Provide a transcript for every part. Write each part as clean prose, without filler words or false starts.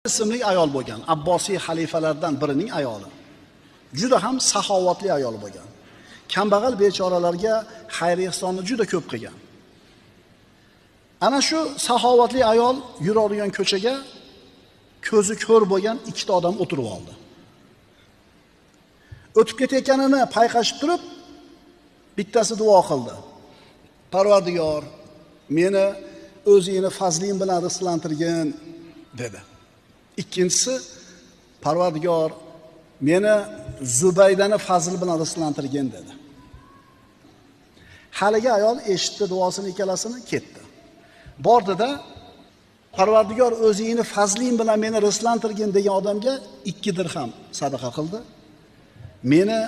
ismli ayol bo'lgan, Abbosiy xalifalardan birining ayoli. Juda ham saxovatli ayol bo'lgan. Kambag'al bechoralarga xayr-ehsonni juda ko'p qilgan. Ana shu saxovatli ayol yuradigan ko'chaga ko'zi ko'r bo'lgan ikkita odam o'tirib oldi. O'tib ketayotganini payqashib turib, bittasi duo qildi. Parvardigor, meni o'zingni fazling bilan rizqlantirgin dedi. Ikkinchisi, Parvardigor, meni Zubaydani fazl bilan rizqlantirgin dedi. Haligi ayol eshitdi duosini ikkalasini, ketdi. Bordida Parvardigor o'zingni fazling bilan meni rizqlantirgin degan odamga 2 dirham sadaqa qildi. Meni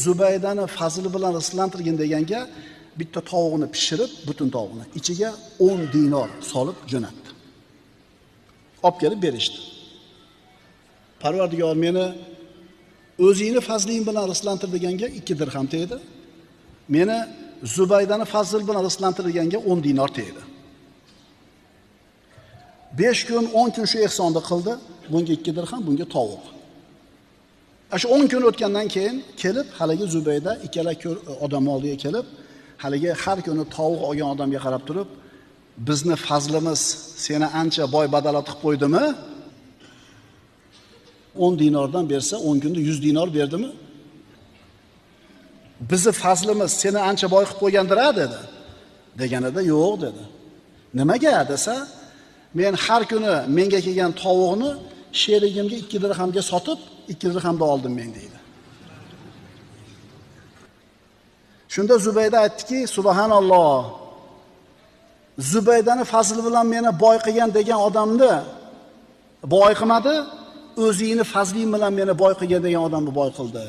Zubaydani fazl bilan rizqlantirgin deganga bitta tovuqni pishirib, butun tovuqni ichiga 10 dinor solib jo'natdi. Olib kelib berishdi. Parvardigor meni o'zingni fazling bilan rizqlantir deganga 2 dirham tegdi. Meni Zubaydani fazl bilan rizqlantir deganga 10 dinor tegdi. 5 kun, 10 kun shu ehsonni qildi. Bunga 2 dirham, bunga tovuq. Shu 10 kun o'tgandan keyin kelib, haligi Zubayda ikkala odam oldiga kelib, haligi har kuni tovuq olgan odamga qarab turib, bizni fazlimiz seni ancha boy badalat qilib qo'ydimi? 10 dinordan bersa 10 kunda 100 dinor berdimi? Bizni fazlimiz seni ancha boy qilib qo'ygandir-a dedi. Deganida yo'q dedi. Nimaga desa, men har kuni menga kelgan tovuqni sherigimga 2 dirhamga sotib, 2 dirhamda oldim men deydi. Shunda Zubayda aytdiki, subhanalloh. Zubaydani fazli bilan meni boy qilgan degan odamni boy qilmadi, o'zingni fazling bilan meni boy qilgan degan odamni boy qildi.